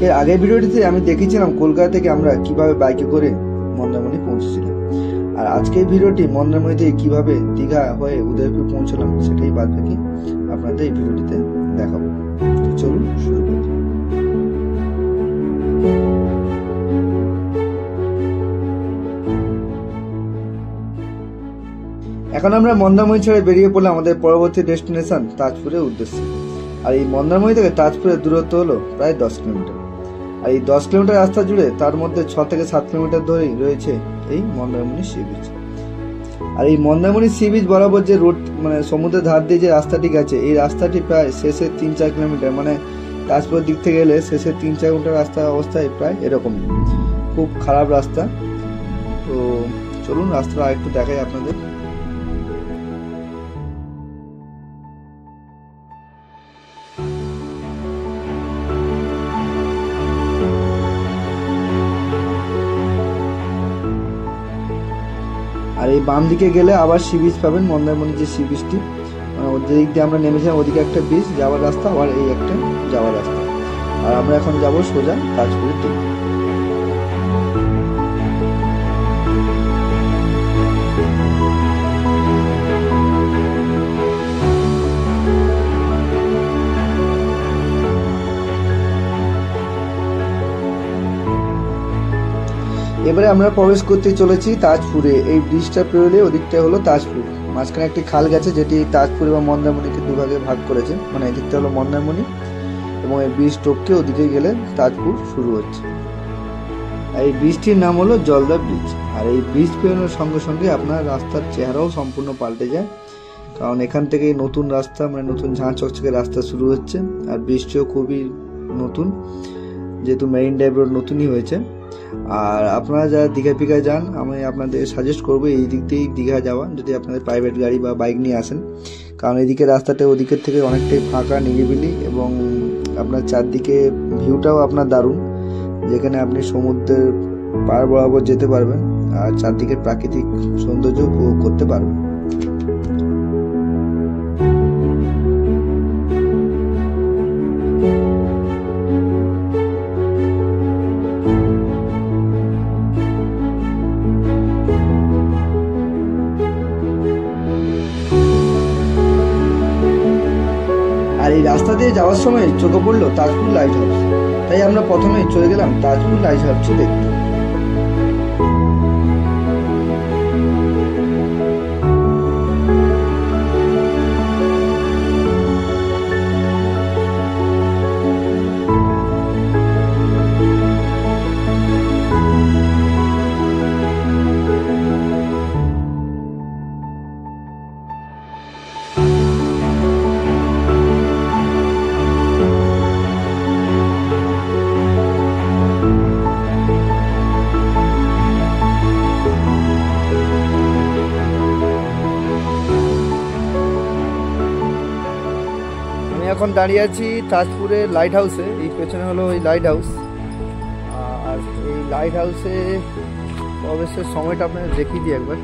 এর আগের ভিডিওটিতে আমি দেখিয়েছিলাম কলকাতা থেকে আমরা কিভাবে বাইকে করে মন্দারমণি পৌঁছেছিলাম, আর আজকের ভিডিওটি মন্দারমণি থেকে কিভাবে দীঘা হয়ে উদয়পুর পৌঁছলাম সেটাই বাদ বাকি আপনাদের এই ভিডিওটিতে দেখাবো। চলুন শুরু করি। এখন আমরা মন্দারমণি ছেড়ে বেরিয়ে পড়লাম আমাদের পরবর্তী ডেস্টিনেশন তাজপুরের উদ্দেশ্যে। আর এই মন্দারমণি থেকে তাজপুরের দূরত্ব হলো প্রায় 10 কিলোমিটার। আর এই 10 কিলোমিটার রাস্তা জুড়ে তার মধ্যে 6 থেকে 7 কিলোমিটার ধরেই রয়েছে এই মন্দারমণি সি বিচ। আর এই মন্দারমণি সি বিচ বরাবর যে রোড মানে সমুদ্রের ধার দিয়ে যে রাস্তাটি গেছে, এই রাস্তাটি প্রায় শেষের 3-4 কিলোমিটার, মানে তাজপুরের দিক থেকে এলে শেষের 3-4 কিলোমিটার রাস্তার অবস্থায় প্রায় এরকমই, খুব খারাপ রাস্তা। তো চলুন রাস্তাটা আরেকটু দেখাই আপনাদের। আর এই বাম দিকে গেলে আবার সি বিচ পাবেন, মন্দারমণি যে সি বিচটি, যেদিক দিয়ে আমরা নেমেছিলাম ওদিকে একটা বিচ যাওয়ার রাস্তা, আবার এই একটা যাওয়ার রাস্তা। আর আমরা এখন যাব সোজা তাজপুরের দিকে। এবারে আমরা প্রবেশ করতে চলেছি তাজপুরে। এই ব্রিজটা পেরোলে ওদিকটা হলো তাজপুর, মাঝখানে একটি খাল গেছে যেটি তাজপুর এবং মন্দারমণিকে দুভাগে ভাগ করেছে, মানে এদিকটা হলো মন্দারমণি এবং এই ব্রিজ টপকে ওদিকে গেলে তাজপুর শুরু হচ্ছে। এই ব্রিজটির নাম হলো জলদা ব্রিজ। আর এই ব্রিজ পেরোনোর সঙ্গে সঙ্গে আপনার রাস্তার চেহারাও সম্পূর্ণ পাল্টে যায়, কারণ এখান থেকে নতুন রাস্তা, মানে নতুন ঝাঁ চকচকে রাস্তা শুরু হচ্ছে। আর ব্রিজটিও খুবই নতুন, যেহেতু মেরিন ড্রাইভ রোড নতুনই হয়েছে। আর আপনারা যারা দীঘা ফিঘা যান, আমি আপনাদের সাজেস্ট করবো এই দিক দিয়েই দীঘা যাওয়া, যদি আপনাদের প্রাইভেট গাড়ি বা বাইক নিয়ে আসেন, কারণ এদিকে রাস্তাটা ওদিকের থেকে অনেকটাই ফাঁকা নিরিবিলি এবং আপনার চারদিকে ভিউটাও আপনার দারুণ, যেখানে আপনি সমুদ্রের পার বরাবর যেতে পারবেন আর চারদিকে প্রাকৃতিক সৌন্দর্য উপভোগ করতে পারবেন। আর এই রাস্তা দিয়ে যাওয়ার সময় চোখে পড়লো তাজপুর লাইট হাউস, তাই আমরা প্রথমেই চলে গেলাম তাজপুর লাইট হাউস দেখতে। এখন দাঁড়িয়ে আছি তাজপুরের লাইট হাউসে। এই পেছনে হলো ওই লাইট হাউস। আর এই লাইট হাউসে প্রবেশের সময়টা আপনাদের দেখিয়ে দিই একবার।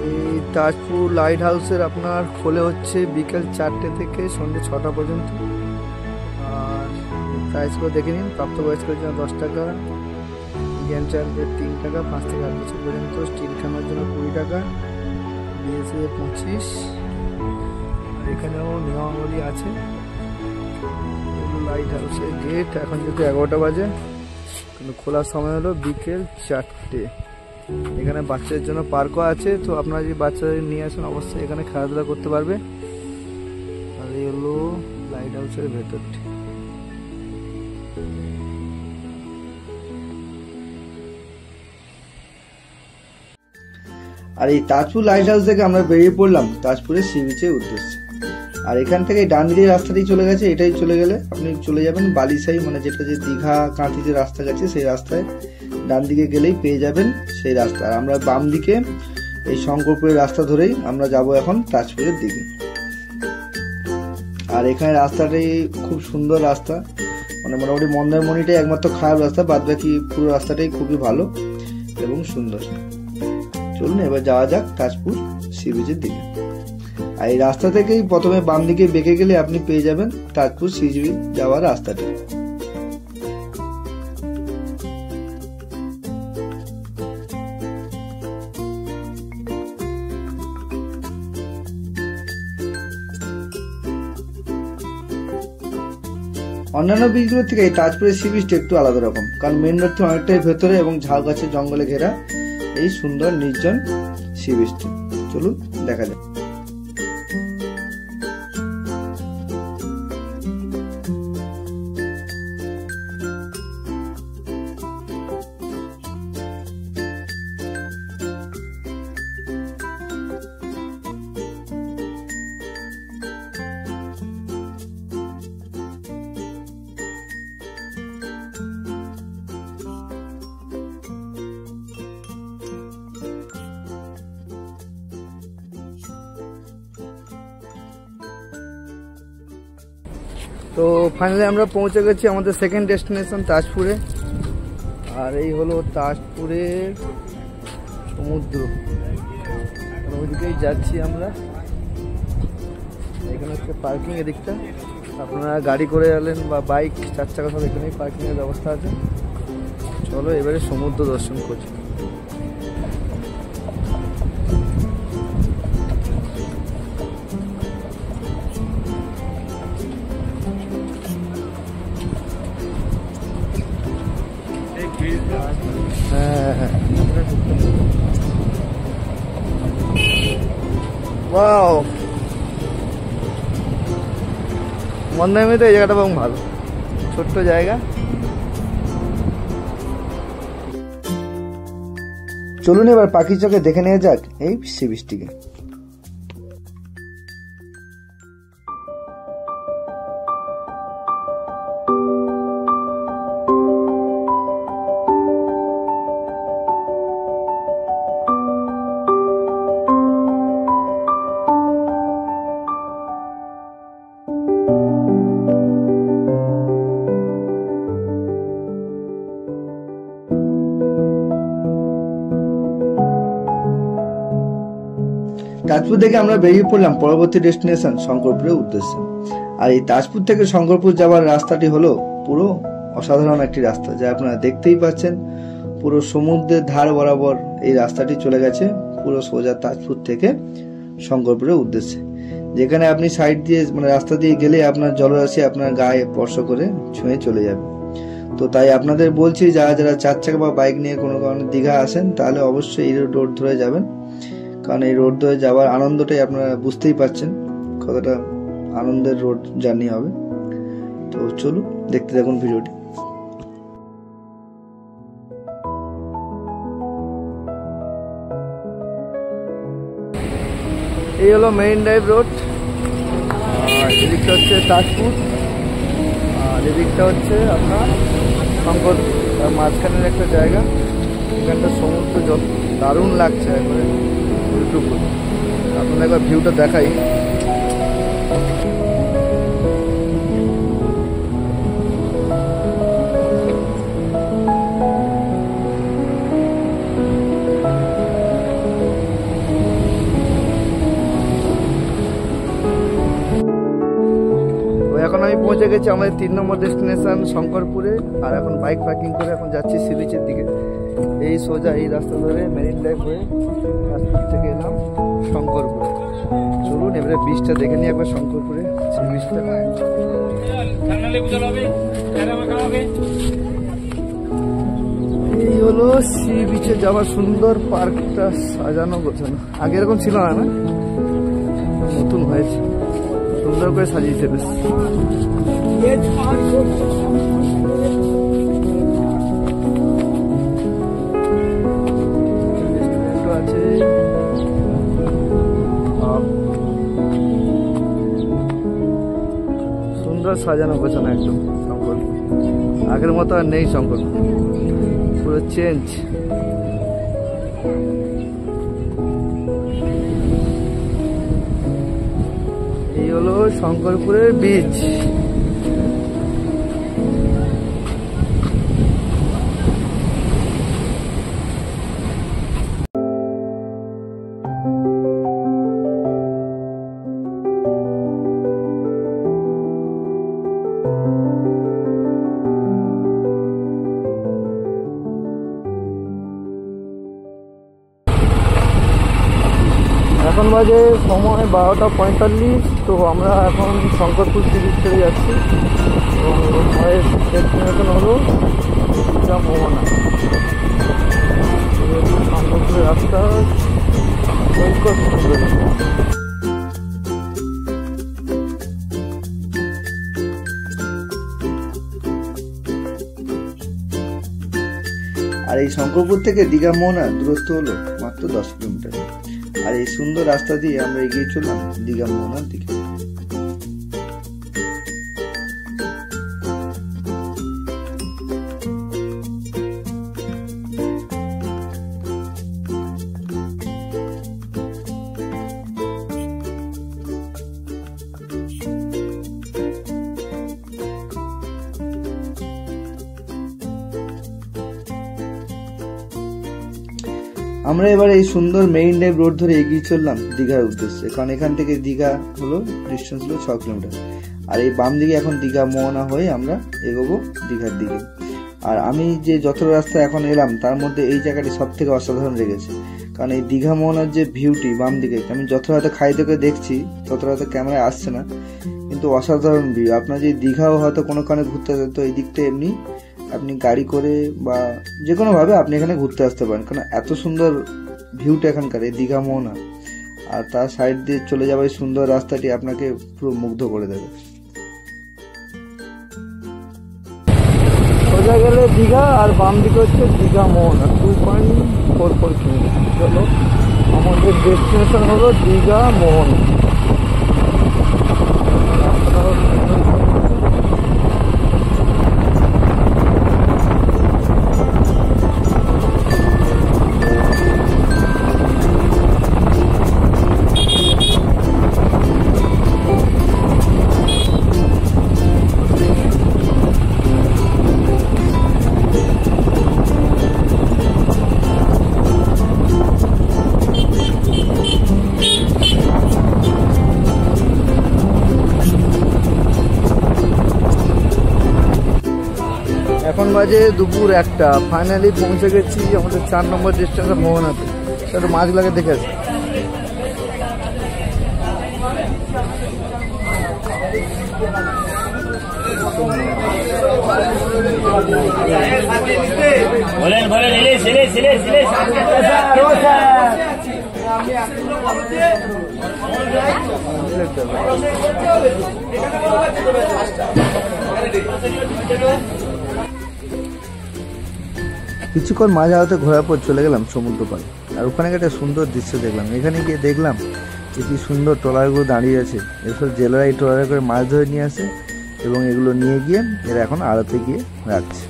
এই তাজপুর লাইট হাউসের আপনার খোলে হচ্ছে বিকেল 4টে থেকে সন্ধ্যে 6টা পর্যন্ত। আর প্রাইসগুলো দেখে নিন। প্রাপ্তবয়স্কের জন্য 10 টাকা, জ্ঞান চার্জের 3 টাকা, 5 থেকে 8 বছর পর্যন্ত, স্টিল খামার জন্য 20 টাকা, বিএসএ 25। আর এখানেও নিয়মাবলী আছে। লাইট হাউসের গেট এখন যেহেতু 11টা বাজে, কিন্তু খোলার সময় হলো বিকেল 4টে। এখানে বাচ্চাদের জন্য পার্কও আছে, তো আপনারা যদি বাচ্চাদের নিয়ে আসেন অবশ্যই এখানে খেলাধুলা করতে পারবে। আর এই হলো লাইট হাউসের ভেতরটি। আর এই তাজপুর লাইট হাউস থেকে আমরা বেরিয়ে পড়লাম তাজপুরের সি বিচের উদ্দেশ্যে। আর এখান থেকে ডান দিকে রাস্তাটি চলে গেছে, এটাই চলে গেলে আপনি চলে যাবেন বালিসাই, মানে যেটা যে দীঘা কাঁথি যে রাস্তা গেছে সেই রাস্তায় ডান দিকে গেলেই পেয়ে যাবেন সেই রাস্তা। আর আমরা বাম দিকে এই শঙ্করপুরের রাস্তা ধরেই আমরা যাব এখন তাজপুরের দিকে। আর এখানে রাস্তাটি খুব সুন্দর রাস্তা, মানে মোটামুটি মন্দারমণিটাই একমাত্র খারাপ রাস্তা, বাদ বাকি পুরো রাস্তাটাই খুবই ভালো এবং সুন্দর। চলুন এবার যাওয়া যাক তাজপুর সি বিচের দিকে। আর এই রাস্তা থেকেই প্রথমে বাম দিকে বেঁকে গেলে আপনি পেয়ে যাবেন তাজপুর সি বিচ যাওয়ার রাস্তাটা। অন্যান্য বিচগুলোর থেকে এই তাজপুরের সি বিচটা একটু আলাদা রকম, কারণ মেন রোড থেকে অনেকটাই ভেতরে এবং ঝাউ গাছের জঙ্গলে ঘেরা এই সুন্দর নির্জন সি বিচটি। চলুন দেখা যাক। তো ফাইনালি আমরা পৌঁছে গেছি আমাদের সেকেন্ড ডেস্টিনেশন তাজপুরে। আর এই হলো তাজপুরের সমুদ্র, ওইদিকেই যাচ্ছি আমরা। এখানে হচ্ছে পার্কিং এদিকটা, আপনারা গাড়ি করে এলেন বা বাইক 4 চাকা সব এখানেই পার্কিংয়ের ব্যবস্থা আছে। চলো এবারে সমুদ্র দর্শন করি। ওয়াও, মন্দারমণিতে এই জায়গাটা বেশ ভালো, ছোট্ট জায়গা। চলুন এবার পাখির চোখে দেখে নেওয়া যাক এই সি বিচটিকে। তাজপুর থেকে আমরা বেরিয়ে পড়লাম পরবর্তী ডেস্টিনেশন শঙ্করপুরের উদ্দেশ্যে। আর এই তাজপুর থেকে শঙ্করপুর যাওয়ার রাস্তাটি হলো পুরো অসাধারণ একটি রাস্তা, যা আপনারা দেখতেই পাচ্ছেন। পুরো সমুদ্রের ধার বরাবর এই রাস্তাটি চলে গেছে পুরো সোজা তাজপুর থেকে শঙ্করপুরের উদ্দেশ্যে, যেখানে আপনি সাইড দিয়ে মানে রাস্তা দিয়ে গেলে আপনার জলরাশি আপনার গায়ে স্পর্শ করে ছুঁয়ে চলে যাবে। তো তাই আপনাদের বলছি, যারা যারা 4 চাকা বা বাইক নিয়ে কোনো কারণে দীঘা আসেন তাহলে অবশ্যই এই রোড ধরে যাবেন, কারণ এই রোড ধরে যাওয়ার আনন্দটাই আপনারা বুঝতেই পারছেন কতটা আনন্দের রোড জার্নি হবে। তো চলুন দেখতে থাকুন ভিডিওটি। এই হলো মেরিন ড্রাইভ রোড, আর এদিকটা হচ্ছে তাজপুর, আর এদিকটা হচ্ছে আপনার শঙ্কর। মাঝখানের একটা জায়গা, এখানটা সমুদ্র জল দারুণ লাগছে একবারে ইউটিউবে। আপনাদের একবার ভিউটা দেখাই। এখন আমি পৌঁছে গেছি আমাদের 3 নম্বর ডেস্টিনেশন শঙ্করপুরে। আর এখন বাইক পার্কিং করে এখন যাচ্ছি সি বিচের দিকে। এই সোজা এই রাস্তা ধরে মেরিন ড্রাইভ হয়ে তাজপুর থেকে এলাম শঙ্করপুরে। চলুন এবারে বিচটা দেখে নিই একবার, শঙ্করপুরে সি বিচটা। এই হলো সি বিচে যাওয়ার সুন্দর পার্কটা, সাজানো গোছানো। আগে এরকম ছিল না, না নতুন হয়েছে, সুন্দর করে সাজিয়েছে বেশ। আছে সুন্দর সাজানো গোছানো একদম শঙ্কর। আগের মতো আর নেই শঙ্কর, পুরো চেঞ্জ। এই হলো শঙ্করপুরের বিচ। বাজে সময় 12:45। তো আমরা এখন শঙ্করপুর সি বিচ চলে যাচ্ছি এবং ভয়ের ডেস্টিনেশন হলো দীঘা মোহনা। শঙ্করপুরের রাস্তা ভয়ঙ্কর সুন্দর। আর এই শঙ্করপুর থেকে দীঘা মোহনা দূরত্ব হলো মাত্র 10 কিলোমিটার। আর এই সুন্দর রাস্তা দিয়ে আমরা এগিয়ে চললাম দীঘা মোহনার দিকে। আমরা এবার এই সুন্দর মেইন ড্রাইভ রোড ধরে এগিয়ে চললাম দীঘার উদ্দেশ্যে, কারণ এখান থেকে দীঘা হলো ডিস্টেন্স হলো 6 কিলোমিটার। আর এই বাম দিকে এখন দীঘা মোহনা হয়ে আমরা এগোবো দীঘার দিকে। আর আমি যে যত রাস্তা এখন এলাম তার মধ্যে এই জায়গাটি সব থেকে অসাধারণ লেগেছে, কারণ এই দীঘা মোহনার যে ভিউটি বাম দিকে, আমি যত হয়তো খাই থেকে দেখছি তত হয়তো ক্যামেরায় আসছে না, কিন্তু অসাধারণ ভিউ। আপনার যে দীঘাও হয়তো কোনো কারণে ঘুরতে আসেন তো এই দিকটা এমনি আপনি গাড়ি করে বা যে কোনোভাবে আপনি এখানে ঘুরতে আসতে পারেন, কারণ এত সুন্দর ভিউটা এখানকার এই দীঘা মোহনা। আর তার সাইড দিয়ে চলে যাওয়া এই সুন্দর রাস্তাটি আপনাকে পুরো মুগ্ধ করে দেবে। সোজা গেলে দীঘা আর বাম দিকে হচ্ছে দীঘা মোহনা, 2.44 কিলোমিটার। চলো, আমাদের ডেস্টিনেশন হলো দীঘা মোহনা। এখন বাজে দুপুর 1টা। ফাইনালি পৌঁছে গেছি আমাদের 4 নম্বর ডেস্টিনেশন মোহনাতে। সেটা মাছগুলোকে দেখে আসি। কিছুক্ষণ মাঝে হাতে ঘোরার পর চলে গেলাম সমুদ্র পাড়ে। আর ওখানে একটা সুন্দর দৃশ্য দেখলাম। এখানে গিয়ে দেখলাম যে কি সুন্দর ট্রলারগুলো দাঁড়িয়ে আছে। এসব জেলেরা এই ট্রলারে করে মাছ ধরে নিয়ে আসে এবং এগুলো নিয়ে গিয়ে এরা এখন আড়তে গিয়ে রাখছে।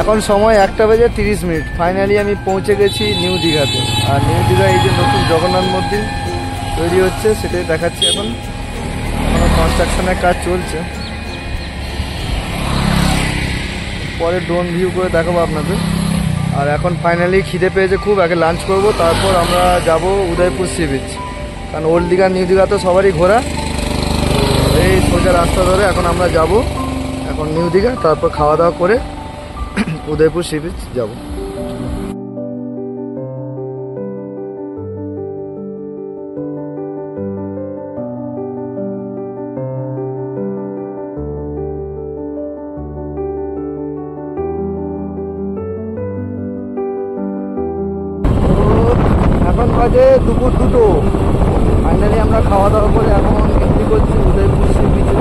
এখন সময় 1:30। ফাইনালি আমি পৌঁছে গেছি নিউ দীঘাতে। আর নিউ দীঘা এই যে নতুন জগন্নাথ মন্দির তৈরি হচ্ছে সেটাই দেখাচ্ছি। এখন কনস্ট্রাকশনের কাজ চলছে, পরে ড্রোন ভিউ করে দেখাবো আপনাদের। আর এখন ফাইনালি খিদে পেয়েছে খুব, আগে লাঞ্চ করব, তারপর আমরা যাব উদয়পুর সি বিচ। কারণ ওল্ড দীঘা নিউ দীঘা তো সবারই ঘোরা, এই সোজা রাস্তা ধরে এখন আমরা যাব এখন নিউ দীঘা, তারপর খাওয়া দাওয়া করে উদয়পুর সি বিচ যাব। এখন বাজে দুপুর 2টো। ফাইনালি আমরা খাওয়া দাওয়া করে এখন এন্ট্রি করছি উদয়পুর সি বিচে।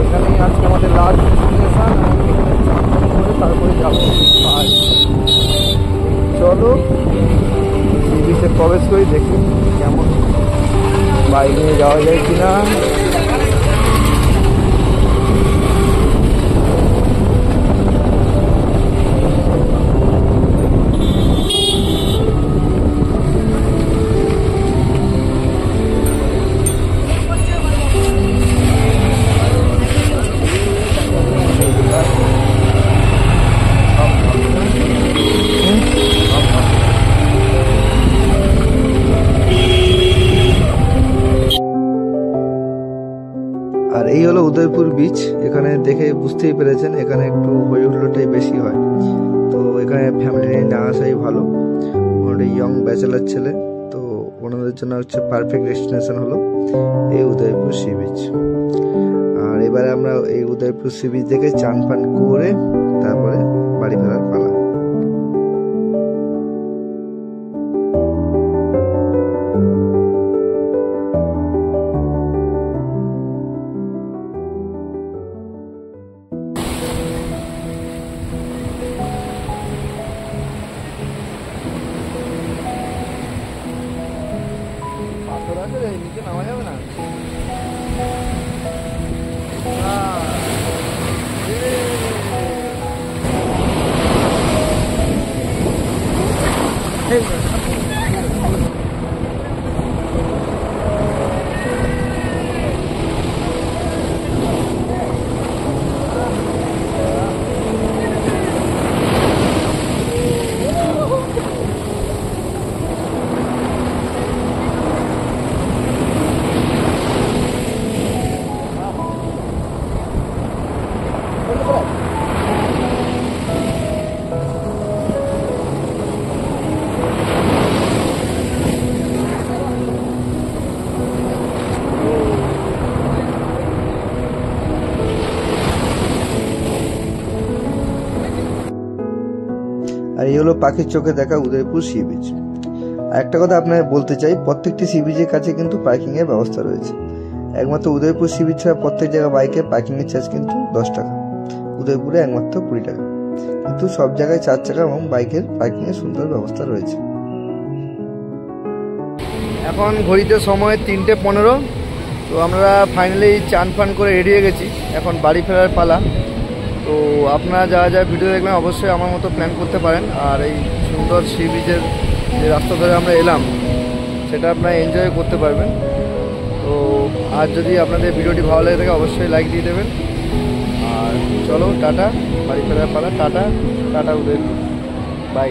এখানেই আজকে আমাদের লাস্ট ডেস্টিনেশন, তারপরে যাবো। চলো সি বিচে প্রবেশ করি, দেখি কেমন বাইক নিয়ে যাওয়া যায় কিনা। উদয়পুর বিচ। এখানে দেখে বুঝতেই পেরেছেন এখানে একটু হই হুল্লোড়টাই বেশি হয়, তো এখানে ফ্যামিলি নিয়ে না আসাই ভালো। ওটা ইয়ং ব্যাচেলার ছেলে, তো ওনাদের জন্য হচ্ছে পারফেক্ট ডেস্টিনেশন হলো এই উদয়পুর সি বিচ। আর এবারে আমরা এই উদয়পুর সি বিচ দেখে চান পান করে তারপরে বাড়ি ফেরার পালা। নিচে নামা যাবে না। আর এই হলো পাখির চোখে দেখা উদয়পুর সি বিচ। আর একটা কথা আপনাদের বলতে চাই, প্রত্যেকটি সি বিচের কাছে কিন্তু পার্কিং এর ব্যবস্থা রয়েছে। একমাত্র উদয়পুর সি বিচ ছাড়া প্রত্যেক জায়গায় বাইকের পার্কিং এর চার্জ কিন্তু 10 টাকা, উদয়পুরে একমাত্র 20 টাকা, কিন্তু সব জায়গায় 4 চাকা এবং বাইকের পার্কিং এর সুন্দর ব্যবস্থা রয়েছে। এখন ঘড়িতে সময় 3:15। তো আমরা ফাইনালি চান ফান করে রেডি হয়ে গেছি, এখন বাড়ি ফেরার পালা। তো আপনারা যারা যারা ভিডিও দেখবেন অবশ্যই আমার মতো প্ল্যান করতে পারেন, আর এই সুন্দর সি বিচের যে রাস্তা ধরে আমরা এলাম সেটা আপনারা এনজয় করতে পারবেন। তো আর যদি আপনাদের ভিডিওটি ভালো লাগে থাকে অবশ্যই লাইক দিয়ে দেবেন। আর চলো টাটা, বাড়ি ফেরার পালা। Tata tata Udaipur, by.